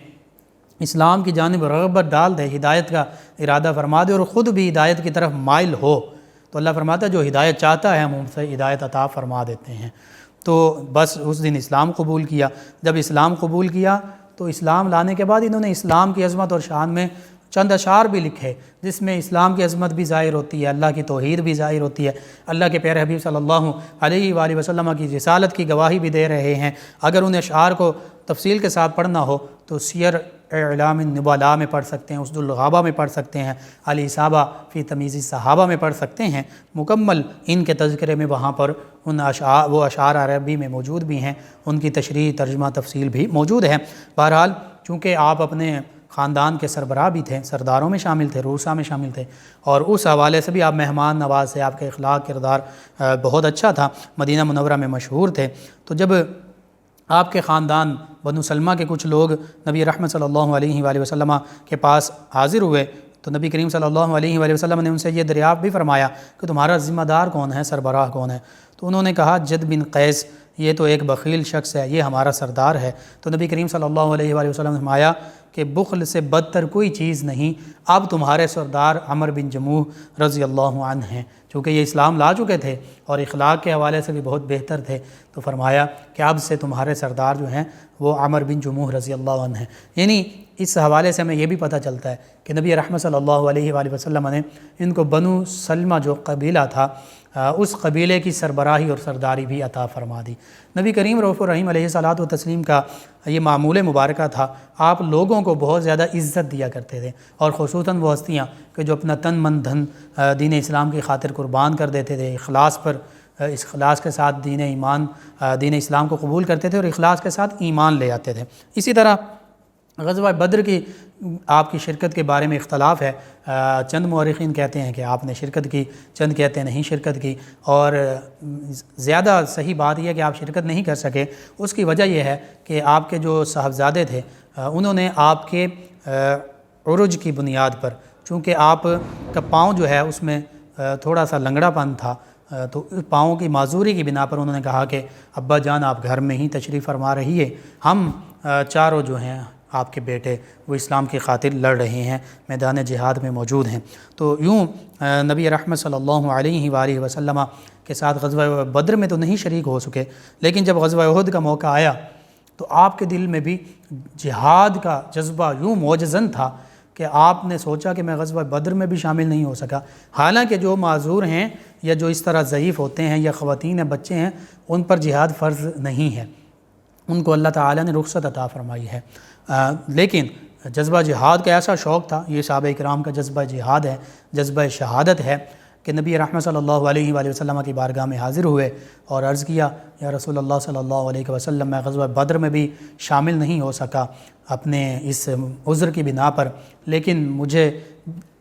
اسلام کی جانب رغبت ڈال دے، ہدایت کا ارادہ فرما دے، اور خود بھی ہدایت کی طرف مائل ہو، تو اللہ فرماتا ہے جو ہدایت چاہتا ہے ہم ان سے ہدایت عطا فرما دیتے ہیں۔ تو بس اس دن اسلام قبول کیا۔ جب اسلام قبول کیا تو اسلام لانے کے بعد انہوں نے اسلام کی عظمت اور شان میں چند اشعار بھی لکھے، جس میں اسلام کی عظمت بھی ظاہر ہوتی ہے، اللہ کی توحید بھی ظاہر ہوتی ہے، اللہ کے پیارے حبیب صلی اللہ علیہ وآلہ وسلم کی رسالت کی گواہی بھی دے رہے ہیں۔ اگر ان اشعار کو تفصیل کے ساتھ پڑھنا ہو تو سیر اعلام النبلاء میں پڑھ سکتے ہیں، اسد الغابہ میں پڑھ سکتے ہیں، الاصابہ فی تمیز الصحابہ میں پڑھ سکتے ہیں۔ مکمل ان کے تذکرے میں وہاں پر وہ اشعار عربی میں موجود بھی ہیں، ان کی تشریح، ترجمہ، تفصیل بھی موجود ہے۔ بہرحال چونکہ آپ اپنے خاندان کے سربراہ بھی تھے، سرداروں میں شامل تھے، روسا میں شامل تھے، اور اس حوالے سے بھی آپ مہمان نواز سے، آپ کے اخلاق کردار بہت اچھا تھا، مدینہ منورہ میں مشہور تھے۔ تو جب آپ کے خاندان بنو سلمہ کے کچھ لوگ نبی رحمت صلی اللہ علیہ وآلہ وسلم کے پاس حاضر ہوئے تو نبی کریم صلی اللہ علیہ وآلہ وسلم نے ان سے یہ دریافت بھی فرمایا کہ تمہارا ذمہ دار کون ہے، سربراہ کون ہے؟ تو انہوں نے کہا جد بن قیس، یہ تو ایک بخیل شخص ہے، یہ ہمارا سردار ہے۔ تو نبی کریم صلی اللہ علیہ وآلہ وسلم نے فرمایا کہ بخل سے بدتر کوئی چیز نہیں، اب تمہارے سردار عمر بن جموح رضی اللہ عنہ ہیں، چونکہ یہ اسلام لا چکے تھے اور اخلاق کے حوالے سے بھی بہت بہتر تھے، تو فرمایا کہ اب سے تمہارے سردار جو ہیں وہ عمر بن جموح رضی اللہ عنہ ہیں۔ یعنی اس حوالے سے ہمیں یہ بھی پتہ چلتا ہے کہ نبی رحمت صلی اللہ علیہ وآلہ وسلم نے ان کو بنو سلمہ جو قبیلہ تھا اس قبیلے کی سربراہی اور سرداری بھی عطا فرما دی۔ نبی کریم رؤوف الرحیم علیہ الصلوۃ والتسلیم کا یہ معمول مبارکہ تھا، آپ لوگوں کو بہت زیادہ عزت دیا کرتے تھے، اور خصوصاً وہ ہستیاں کہ جو اپنا تن من دھن دین اسلام کی خاطر قربان کر دیتے تھے، اس اخلاص کے ساتھ دین اسلام کو قبول کرتے تھے اور اخلاص کے ساتھ ایمان لے آتے تھے۔ اسی طرح غزوہ بدر کی آپ کی شرکت کے بارے میں اختلاف ہے، چند مورخین کہتے ہیں کہ آپ نے شرکت کی، چند کہتے ہیں نہیں شرکت کی، اور زیادہ صحیح بات یہ ہے کہ آپ شرکت نہیں کر سکے۔ اس کی وجہ یہ ہے کہ آپ کے جو صاحبزادے تھے انہوں نے آپ کے عرج کی بنیاد پر، چونکہ آپ کا پاؤں جو ہے اس میں تھوڑا سا لنگڑا پن تھا، تو پاؤں کی معذوری کی بنا پر انہوں نے کہا کہ ابا جان آپ گھر میں ہی تشریف فرما رہیے، ہم چاروں جو ہیں آپ کے بیٹے وہ اسلام کی خاطر لڑ رہے ہیں، میدان جہاد میں موجود ہیں۔ تو یوں نبی رحمت صلی اللہ علیہ وآلہ وسلم کے ساتھ غزوہ بدر میں تو نہیں شریک ہو سکے، لیکن جب غزوہ احد کا موقع آیا تو آپ کے دل میں بھی جہاد کا جذبہ یوں موجزن تھا کہ آپ نے سوچا کہ میں غزوہ بدر میں بھی شامل نہیں ہو سکا، حالانکہ جو معذور ہیں یا جو اس طرح ضعیف ہوتے ہیں یا خواتین ہیں، بچے ہیں، ان پر جہاد فرض نہیں ہے، ان کو اللہ تعالیٰ نے رخصت عطا فرمائی ہے۔ لیکن جذبہ جہاد کا ایسا شوق تھا، یہ صحابہ کرام کا جذبہ جہاد ہے، جذبہ شہادت ہے، کہ نبی رحمت صلی اللہ علیہ وآلہ وسلم کی بارگاہ میں حاضر ہوئے اور عرض کیا یا رسول اللہ صلی اللہ علیہ وسلم، میں غزوہ بدر میں بھی شامل نہیں ہو سکا اپنے اس عذر کی بنا پر، لیکن مجھے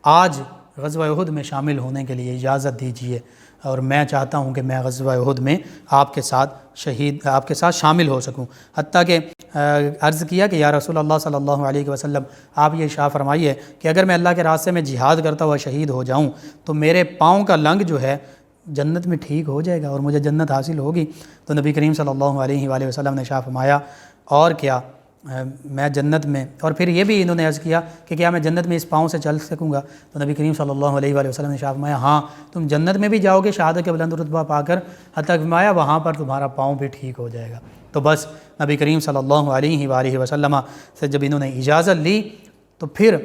آج غزوہ احد میں شامل ہونے کے لیے اجازت دیجیے، اور میں چاہتا ہوں کہ میں غزوہ احد میں آپ کے ساتھ شامل ہو سکوں۔ حتیٰ کہ عرض کیا کہ یا رسول اللہ صلی اللہ علیہ وسلم، آپ یہ ارشاد فرمائیے کہ اگر میں اللہ کے راستے میں جہاد کرتا ہوا شہید ہو جاؤں تو میرے پاؤں کا لنگ جو ہے جنت میں ٹھیک ہو جائے گا اور مجھے جنت حاصل ہوگی؟ تو نبی کریم صلی اللہ علیہ وآلہ وسلم نے ارشاد فرمایا اور کیا، میں جنت میں، اور پھر یہ بھی انہوں نے عرض کیا کہ کیا میں جنت میں اس پاؤں سے چل سکوں گا؟ تو نبی کریم صلی اللہ علیہ وآلہ وسلم نے ارشاد فرمایا ہاں، تم جنت میں بھی جاؤ گے شہادت کے بلند رتبہ پا کر، حتیٰ فرمایا وہاں پر تمہارا پاؤں بھی ٹھیک ہو جائے گا۔ تو بس نبی کریم صلی اللہ علیہ وآلہ وسلم سے جب انہوں نے اجازت لی تو پھر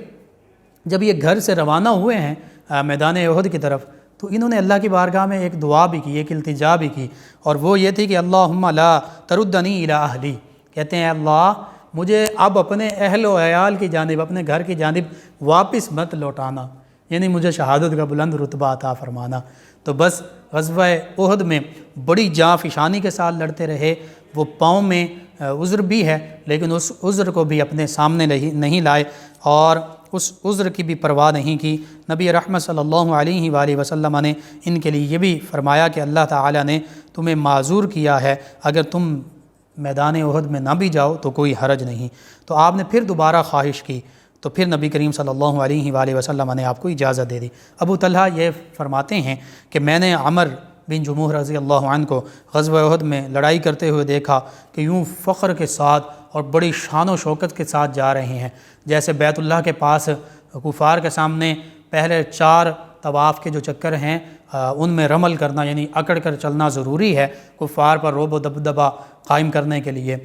جب یہ گھر سے روانہ ہوئے ہیں میدان احد کی طرف، تو انہوں نے اللہ کی بارگاہ میں ایک دعا بھی کی، ایک التجا بھی کی، اور وہ یہ تھی کہ اللہم لا تردنی الی اہلی، کہتے ہیں اللہ مجھے اب اپنے اہل و عیال کی جانب، اپنے گھر کی جانب واپس مت لوٹانا، یعنی مجھے شہادت کا بلند رتبہ عطا فرمانا۔ تو بس غزوہ احد میں بڑی جاں فشانی کے ساتھ لڑتے رہے، وہ پاؤں میں عذر بھی ہے لیکن اس عذر کو بھی اپنے سامنے نہیں لائے اور اس عذر کی بھی پرواہ نہیں کی۔ نبی رحمت صلی اللہ علیہ وآلہ وسلم نے ان کے لیے یہ بھی فرمایا کہ اللہ تعالیٰ نے تمہیں معذور کیا ہے، اگر تم میدان احد میں نہ بھی جاؤ تو کوئی حرج نہیں۔ تو آپ نے پھر دوبارہ خواہش کی تو پھر نبی کریم صلی اللہ علیہ وآلہ وسلم نے آپ کو اجازت دے دی۔ ابو طلحہ یہ فرماتے ہیں کہ میں نے عمر بن جموح رضی اللہ عنہ کو غزوہ احد میں لڑائی کرتے ہوئے دیکھا کہ یوں فخر کے ساتھ اور بڑی شان و شوکت کے ساتھ جا رہے ہیں، جیسے بیت اللہ کے پاس کفار کے سامنے پہلے 4 طواف کے جو چکر ہیں ان میں رمل کرنا، یعنی اکڑ کر چلنا ضروری ہے، کفار پر رعب و دبدبہ قائم کرنے کے لیے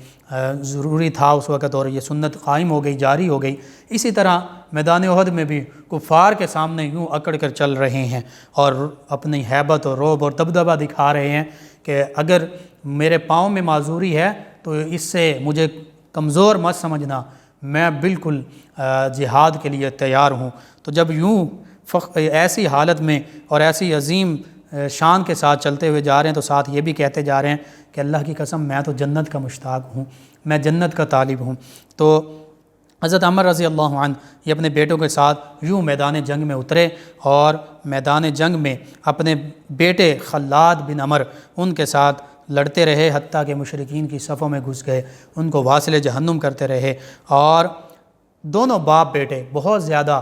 ضروری تھا اس وقت، اور یہ سنت قائم ہو گئی، جاری ہو گئی۔ اسی طرح میدان احد میں بھی کفار کے سامنے یوں اکڑ کر چل رہے ہیں اور اپنی ہیبت اور رعب اور دبدبہ دکھا رہے ہیں کہ اگر میرے پاؤں میں معذوری ہے تو اس سے مجھے کمزور مت سمجھنا، میں بالکل جہاد کے لیے تیار ہوں۔ تو جب یوں ایسی حالت میں اور ایسی عظیم شان کے ساتھ چلتے ہوئے جا رہے ہیں تو ساتھ یہ بھی کہتے جا رہے ہیں کہ اللہ کی قسم میں تو جنت کا مشتاق ہوں، میں جنت کا طالب ہوں۔ تو حضرت عمر رضی اللہ عنہ یہ اپنے بیٹوں کے ساتھ یوں میدان جنگ میں اترے اور میدان جنگ میں اپنے بیٹے خلاد بن عمر ان کے ساتھ لڑتے رہے، حتیٰ کہ مشرکین کی صفوں میں گھس گئے، ان کو واصل جہنم کرتے رہے، اور دونوں باپ بیٹے بہت زیادہ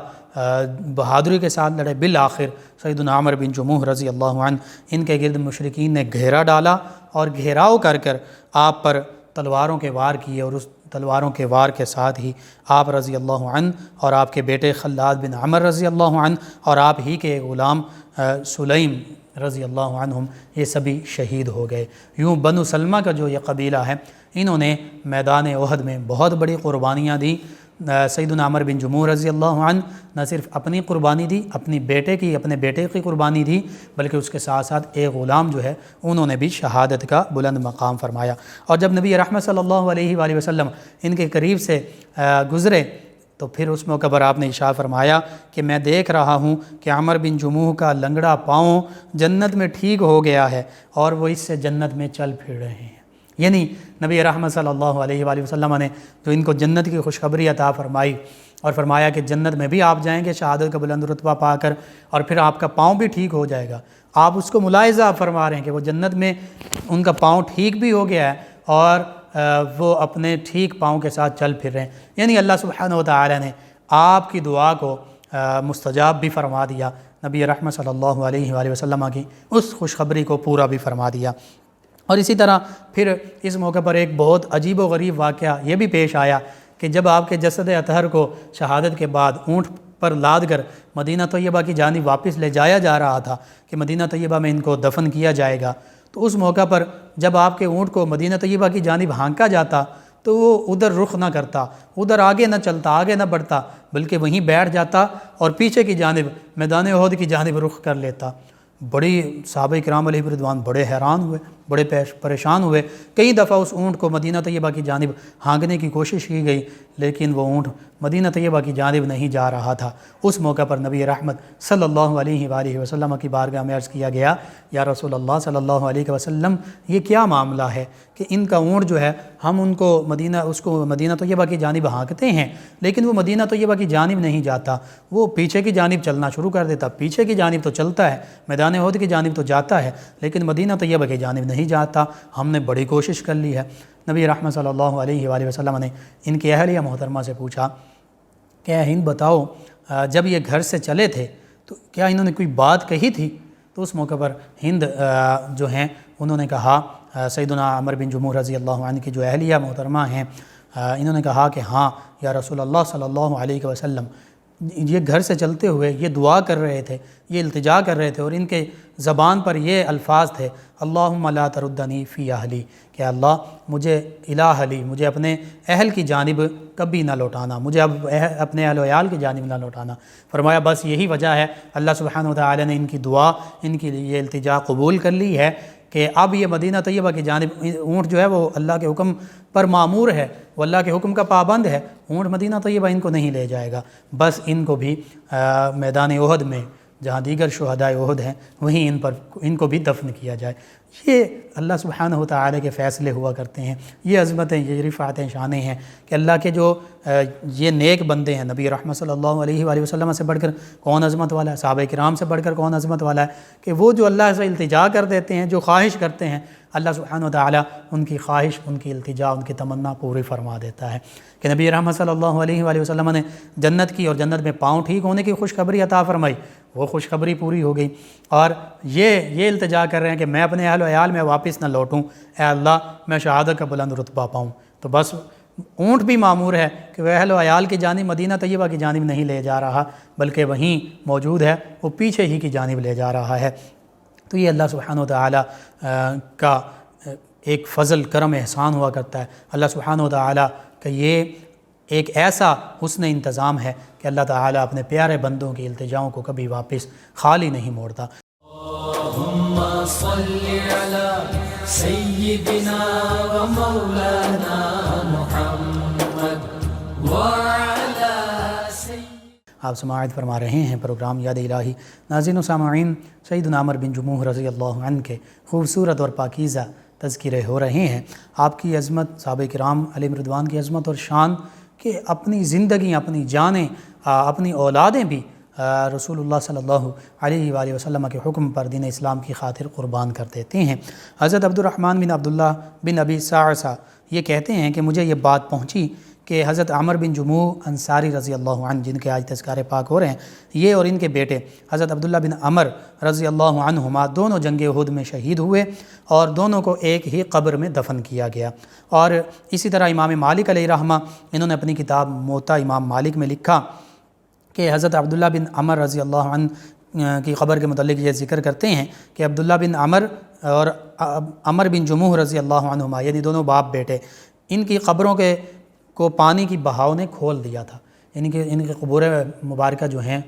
بہادری کے ساتھ لڑے۔ بالآخر سیدنا عمر بن جموح رضی اللہ عنہ ان کے گرد مشرکین نے گھیرا ڈالا اور گھیراؤ کر آپ پر تلواروں کے وار کیے، اور اس تلواروں کے وار کے ساتھ ہی آپ رضی اللہ عنہ اور آپ کے بیٹے خلاد بن عمر رضی اللہ عنہ اور آپ ہی کے غلام سلیم رضی اللہ عنہم یہ سبھی شہید ہو گئے۔ یوں بنو سلمہ کا جو یہ قبیلہ ہے، انہوں نے میدان احد میں بہت بڑی قربانیاں دی۔ سیدنا عمر بن جموح رضی اللہ عنہ نہ صرف اپنی قربانی دی، اپنے بیٹے کی قربانی دی، بلکہ اس کے ساتھ ساتھ ایک غلام جو ہے انہوں نے بھی شہادت کا بلند مقام فرمایا۔ اور جب نبی رحمت صلی اللہ علیہ وآلہ وسلم ان کے قریب سے گزرے تو پھر اس موقع پر آپ نے ارشاد فرمایا کہ میں دیکھ رہا ہوں کہ عمر بن جموح کا لنگڑا پاؤں جنت میں ٹھیک ہو گیا ہے اور وہ اس سے جنت میں چل پھر رہے ہیں۔ یعنی نبی رحمت صلی اللہ علیہ وآلہ وسلم نے جو ان کو جنت کی خوشخبری عطا فرمائی اور فرمایا کہ جنت میں بھی آپ جائیں گے شہادت کا بلند رتبہ پا کر، اور پھر آپ کا پاؤں بھی ٹھیک ہو جائے گا۔ آپ اس کو ملاحظہ فرما رہے ہیں کہ وہ جنت میں ان کا پاؤں ٹھیک بھی ہو گیا ہے اور وہ اپنے ٹھیک پاؤں کے ساتھ چل پھر رہے ہیں۔ یعنی اللہ سبحانہ وتعالی نے آپ کی دعا کو مستجاب بھی فرما دیا، نبی رحمت صلی اللہ علیہ وآلہ وسلم کی اس خوشخبری کو پورا بھی فرما دیا۔ اور اسی طرح پھر اس موقع پر ایک بہت عجیب و غریب واقعہ یہ بھی پیش آیا کہ جب آپ کے جسد اطہر کو شہادت کے بعد اونٹ پر لاد کر مدینہ طیبہ کی جانب واپس لے جایا جا رہا تھا کہ مدینہ طیبہ میں ان کو دفن کیا جائے گا، تو اس موقع پر جب آپ کے اونٹ کو مدینہ طیبہ کی جانب ہانکا جاتا تو وہ ادھر رخ نہ کرتا، ادھر آگے نہ چلتا، آگے نہ بڑھتا، بلکہ وہیں بیٹھ جاتا اور پیچھے کی جانب میدان احد کی جانب رخ کر لیتا۔ بڑی صحابہ کرام علیہ رضوان بڑے حیران ہوئے، بڑے پریشان ہوئے۔ کئی دفعہ اس اونٹ کو مدینہ طیبہ کی جانب ہانکنے کی کوشش کی گئی، لیکن وہ اونٹ مدینہ طیبہ کی جانب نہیں جا رہا تھا۔ اس موقع پر نبی رحمت صلی اللہ علیہ وآلہ وسلم کی بارگاہ میں عرض کیا گیا، یا رسول اللہ صلی اللہ علیہ وسلم یہ کیا معاملہ ہے کہ ان کا اونٹ جو ہے ہم اس کو مدینہ طیبہ کی جانب ہانکتے ہیں، لیکن وہ مدینہ طیبہ کی جانب نہیں جاتا، وہ پیچھے کی جانب چلنا شروع کر دیتا، پیچھے کی جانب تو چلتا ہے، میدان احد کی جانب تو جاتا ہے، لیکن مدینہ طیبہ کی جانب نہیں جاتا، ہم نے بڑی کوشش کر لی ہے۔ نبی رحمت صلی اللہ علیہ وآلہ وسلم نے ان کی اہلیہ محترمہ سے پوچھا کہ اے ہند بتاؤ، جب یہ گھر سے چلے تھے تو کیا انہوں نے کوئی بات کہی تھی؟ تو اس موقع پر ہند جو ہیں انہوں نے کہا، سیدنا عمر بن جموح رضی اللہ عنہ کی جو اہلیہ محترمہ ہیں، انہوں نے کہا کہ ہاں یا رسول اللہ صلی اللہ علیہ وسلم، یہ گھر سے چلتے ہوئے یہ دعا کر رہے تھے، یہ التجا کر رہے تھے، اور ان کے زبان پر یہ الفاظ تھے، اللہم لا تردنی فی اہلی، کہ اللہ مجھے الی اہلی، مجھے اپنے اہل کی جانب کبھی نہ لوٹانا، مجھے اب اپنے اہل و عیال کی جانب نہ لوٹانا۔ فرمایا بس یہی وجہ ہے، اللہ سبحانہ وتعالی نے ان کی دعا، ان کی یہ التجا قبول کر لی ہے کہ اب یہ مدینہ طیبہ کی جانب اونٹ جو ہے وہ اللہ کے حکم پر مامور ہے، وہ اللہ کے حکم کا پابند ہے، اونٹ مدینہ طیبہ ان کو نہیں لے جائے گا، بس ان کو بھی میدان احد میں جہاں دیگر شہدائے احد ہیں وہیں ان کو بھی دفن کیا جائے۔ یہ اللہ سبحانہ وتعالی کے فیصلے ہوا کرتے ہیں، یہ عظمتیں، یہ رفعتیں، شانیں ہیں کہ اللہ کے جو یہ نیک بندے ہیں، نبی رحمت صلی اللہ علیہ وآلہ وسلم سے بڑھ کر کون عظمت والا ہے، صحابہ کرام سے بڑھ کر کون عظمت والا ہے، کہ وہ جو اللہ سے التجا کر دیتے ہیں، جو خواہش کرتے ہیں، اللہ سبحانہ وتعالی ان کی خواہش، ان کی التجا، ان کی تمنا پوری فرما دیتا ہے۔ کہ نبی رحمت صلی اللہ علیہ وآلہ وسلم نے جنت کی اور جنت میں پاؤں ٹھیک ہونے کی خوشخبری عطا فرمائی، وہ خوشخبری پوری ہو گئی، اور یہ التجا کر رہے ہیں کہ میں اپنے اہل و عیال میں واپس نہ لوٹوں، اے اللہ میں شہادت کا بلند رتبہ پاؤں۔ تو بس اونٹ بھی مامور ہے کہ وہ اہل و عیال کی جانب مدینہ طیبہ کی جانب نہیں لے جا رہا، بلکہ وہیں موجود ہے، وہ پیچھے ہی کی جانب لے جا رہا ہے۔ تو یہ اللہ سبحانہ وتعالی کا ایک فضل، کرم، احسان ہوا کرتا ہے۔ اللہ سبحانہ وتعالی کا یہ ایک ایسا حسن انتظام ہے کہ اللہ تعالیٰ اپنے پیارے بندوں کی التجاؤں کو کبھی واپس خالی نہیں موڑتا۔ اللہم صلی علی سیدنا و مولانا محمد وعلی آپ سماعت فرما رہے ہیں پروگرام یاد الہی۔ ناظرین و سامعین، سیدنا عمر بن جموح رضی اللہ عنہ کے خوبصورت اور پاکیزہ تذکرے ہو رہے ہیں۔ آپ کی عظمت، صحابہ کرام علیہ رضوان کی عظمت اور شان، کہ اپنی زندگیاں، اپنی جانیں، اپنی اولادیں بھی رسول اللہ صلی اللہ علیہ وآلہ وسلم کے حکم پر دین اسلام کی خاطر قربان کر دیتے ہیں۔ حضرت عبد الرحمن بن عبداللہ بن ابی سعصہ یہ کہتے ہیں کہ مجھے یہ بات پہنچی کہ حضرت عمر بن جموح انصاری رضی اللہ عنہ، جن کے آج تذکارے پاک ہو رہے ہیں، یہ اور ان کے بیٹے حضرت عبداللہ بن عمر رضی اللہ عنہما دونوں جنگ احد میں شہید ہوئے اور دونوں کو ایک ہی قبر میں دفن کیا گیا۔ اور اسی طرح امام مالک علیہ رحمہ، انہوں نے اپنی کتاب موطا امام مالک میں لکھا کہ حضرت عبداللہ بن عمر رضی اللہ عنہ کی قبر کے متعلق یہ ذکر کرتے ہیں کہ عبداللہ بن عمر اور عمر بن جموح رضی اللہ عنہما، یعنی دونوں باپ بیٹے، ان کی قبروں کو پانی کی بہاؤ نے کھول دیا تھا۔ ان کے قبور مبارکہ جو ہیں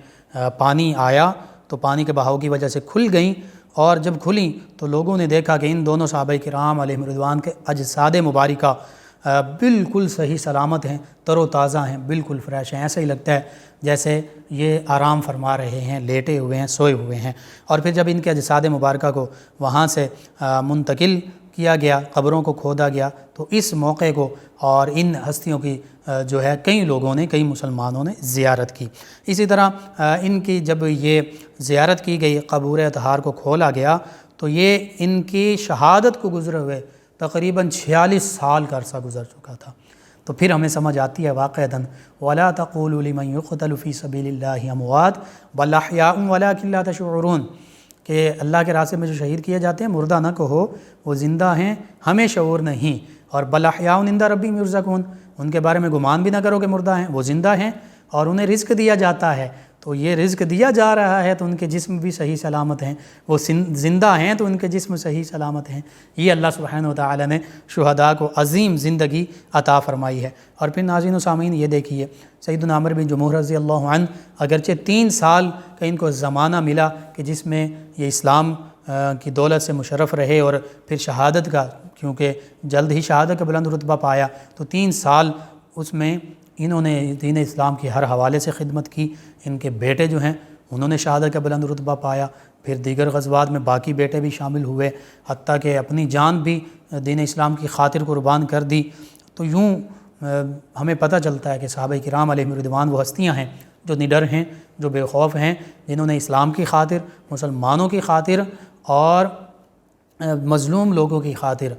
پانی آیا تو پانی کے بہاؤ کی وجہ سے کھل گئیں، اور جب کھلیں تو لوگوں نے دیکھا کہ ان دونوں صحابہ کرام علیہم رضوان کے اجساد مبارکہ بالکل صحیح سلامت ہیں، تر و تازہ ہیں، بالکل فریش ہیں، ایسا ہی لگتا ہے جیسے یہ آرام فرما رہے ہیں، لیٹے ہوئے ہیں، سوئے ہوئے ہیں۔ اور پھر جب ان کے اجساد مبارکہ کو وہاں سے منتقل کیا گیا، قبروں کو کھودا گیا، تو اس موقع کو اور ان ہستیوں کی جو ہے کئی لوگوں نے، کئی مسلمانوں نے زیارت کی۔ اسی طرح ان کی جب یہ زیارت کی گئی، قبور اطہار کو کھولا گیا، تو یہ ان کی شہادت کو گزرے ہوئے تقریباً 46 سال کا عرصہ گزر چکا تھا۔ تو پھر ہمیں سمجھ آتی ہے واقعتاً وَلَا تَقُولُوا لِمَنْ يُقْتَلُ فِي سَبِيلِ اللَّهِ أَمْوَاتٌ بَلْ أَحْيَاءٌ وَلَكِنْ لَا تَشْعُرُونَ، کہ اللہ کے راستے میں جو شہید کیے جاتے ہیں مردہ نہ کہو، وہ زندہ ہیں، ہمیں شعور نہیں۔ اور بَلْ أَحْيَاءٌ عِنْدَ رَبِّهِمْ يُرْزَقُونَ، ان کے بارے میں گمان بھی نہ کرو کہ مردہ ہیں، وہ زندہ ہیں اور انہیں رزق دیا جاتا ہے۔ تو یہ رزق دیا جا رہا ہے تو ان کے جسم بھی صحیح سلامت ہیں، وہ زندہ ہیں تو ان کے جسم صحیح سلامت ہیں۔ یہ اللہ سبحانہ وتعالی نے شہداء کو عظیم زندگی عطا فرمائی ہے۔ اور پھر ناظرین و سامعین یہ دیکھیے، سیدنا عمر بن جموح رضی اللہ عنہ، اگرچہ 3 سال کا ان کو زمانہ ملا کہ جس میں یہ اسلام کی دولت سے مشرف رہے اور پھر شہادت کا، کیونکہ جلد ہی شہادت کا بلند رتبہ پایا، تو 3 سال اس میں انہوں نے دین اسلام کی ہر حوالے سے خدمت کی۔ ان کے بیٹے جو ہیں انہوں نے شہادت کا بلند رتبہ پایا، پھر دیگر غزوات میں باقی بیٹے بھی شامل ہوئے، حتیٰ کہ اپنی جان بھی دین اسلام کی خاطر قربان کر دی۔ تو یوں ہمیں پتہ چلتا ہے کہ صحابہ کرام علیہم رضوان وہ ہستیاں ہیں جو نڈر ہیں، جو بے خوف ہیں، جنہوں نے اسلام کی خاطر، مسلمانوں کی خاطر اور مظلوم لوگوں کی خاطر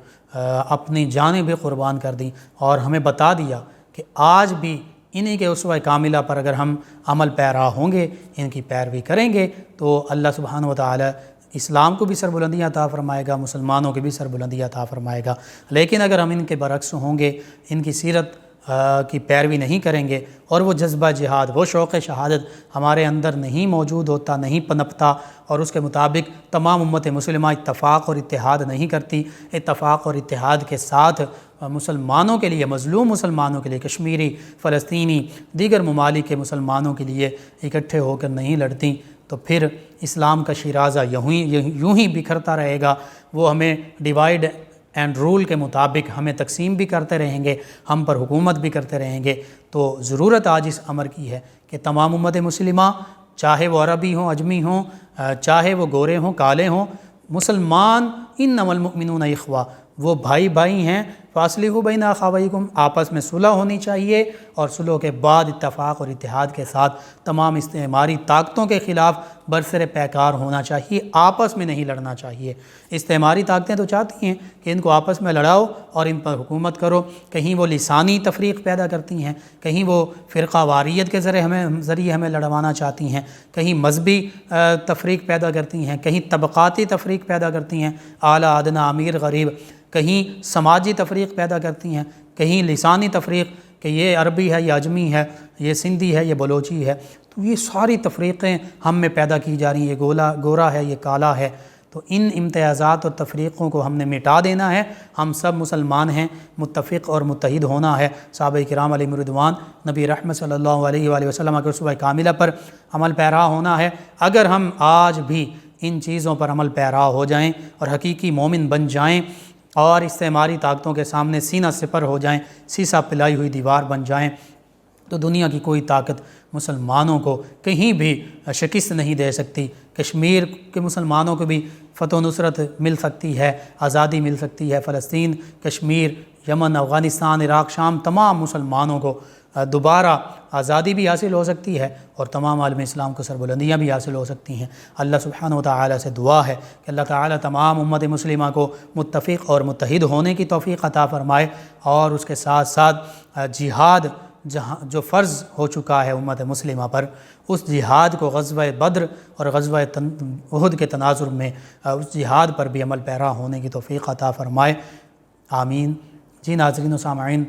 اپنی جانیں بھی قربان کر دیں، اور ہمیں بتا دیا کہ آج بھی انہی کے اسوہ کاملہ پر اگر ہم عمل پیرا ہوں گے، ان کی پیروی کریں گے، تو اللہ سبحانہ وتعالی اسلام کو بھی سربلندیاں عطا فرمائے گا، مسلمانوں کی بھی سربلندیاں عطا فرمائے گا۔ لیکن اگر ہم ان کے برعکس ہوں گے، ان کی سیرت کی پیروی نہیں کریں گے، اور وہ جذبہ جہاد، وہ شوق شہادت ہمارے اندر نہیں موجود ہوتا، نہیں پنپتا، اور اس کے مطابق تمام امت مسلمہ اتفاق اور اتحاد نہیں کرتی، اتفاق اور اتحاد کے ساتھ مسلمانوں کے لیے، مظلوم مسلمانوں کے لیے، کشمیری، فلسطینی، دیگر ممالک کے مسلمانوں کے لیے اکٹھے ہو کر نہیں لڑتی، تو پھر اسلام کا شیرازہ یوں ہی بکھرتا رہے گا۔ وہ ہمیں ڈیوائیڈ اینڈ رول کے مطابق ہمیں تقسیم بھی کرتے رہیں گے، ہم پر حکومت بھی کرتے رہیں گے۔ تو ضرورت آج اس امر کی ہے کہ تمام امت مسلمہ، چاہے وہ عربی ہوں، اجمی ہوں، چاہے وہ گورے ہوں، کالے ہوں، مسلمان انما المؤمنون اخوہ، وہ بھائی بھائی ہیں۔ فاصلحوا بین اخویکم، آپس میں صلح ہونی چاہیے، اور صلح کے بعد اتفاق اور اتحاد کے ساتھ تمام استعماری طاقتوں کے خلاف برسر پیکار ہونا چاہیے، آپس میں نہیں لڑنا چاہیے۔ استعماری طاقتیں تو چاہتی ہیں کہ ان کو آپس میں لڑاؤ اور ان پر حکومت کرو، کہیں وہ لسانی تفریق پیدا کرتی ہیں، کہیں وہ فرقہ واریت کے ذریعے ہمیں لڑوانا چاہتی ہیں، کہیں مذہبی تفریق پیدا کرتی ہیں، کہیں طبقاتی تفریق پیدا کرتی ہیں، اعلیٰ ادنیٰ امیر غریب، کہیں سماجی تفریق پیدا کرتی ہیں، کہیں لسانی تفریق کہ یہ عربی ہے، یہ اجمی ہے، یہ سندھی ہے، یہ بلوچی ہے۔ تو یہ ساری تفریقیں ہم میں پیدا کی جا رہی ہیں، یہ گورا ہے، یہ کالا ہے۔ تو ان امتیازات اور تفریقوں کو ہم نے مٹا دینا ہے۔ ہم سب مسلمان ہیں، متفق اور متحد ہونا ہے، صحابہ کرام علیہم رضوان، نبی رحمت صلی اللہ علیہ وآلہ وسلم کے اسوہ کاملہ پر عمل پیرا ہونا ہے۔ اگر ہم آج بھی ان چیزوں پر عمل پیرا ہو جائیں اور حقیقی مومن بن جائیں، اور استعماری طاقتوں کے سامنے سینہ سپر ہو جائیں، سیسا پلائی ہوئی دیوار بن جائیں، تو دنیا کی کوئی طاقت مسلمانوں کو کہیں بھی شکست نہیں دے سکتی۔ کشمیر کے مسلمانوں کو بھی فتح و نصرت مل سکتی ہے، آزادی مل سکتی ہے۔ فلسطین، کشمیر، یمن، افغانستان، عراق، شام، تمام مسلمانوں کو دوبارہ آزادی بھی حاصل ہو سکتی ہے اور تمام عالم اسلام کو سربلندیاں بھی حاصل ہو سکتی ہیں۔ اللہ سبحانہ و تعالیٰ سے دعا ہے کہ اللہ تعالیٰ تمام امت مسلمہ کو متفق اور متحد ہونے کی توفیق عطا فرمائے، اور اس کے ساتھ ساتھ جہاد جو فرض ہو چکا ہے امت مسلمہ پر، اس جہاد کو غزوہ بدر اور غزوہ احد کے تناظر میں اس جہاد پر بھی عمل پیرا ہونے کی توفیق عطا فرمائے، آمین۔ جی ناظرین و سامعین،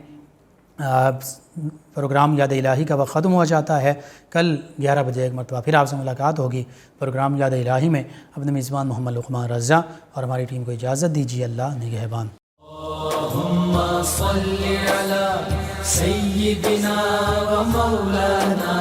پروگرام یاد الہی کا وقت ختم ہو جاتا ہے۔ کل 11 بجے ایک مرتبہ پھر آپ سے ملاقات ہوگی پروگرام یاد الہی میں۔ اپنے میزبان محمد لقمان رضا اور ہماری ٹیم کو اجازت دیجیے۔ اللہ نگہبان۔ اللہم صل علی سیدنا و مولانا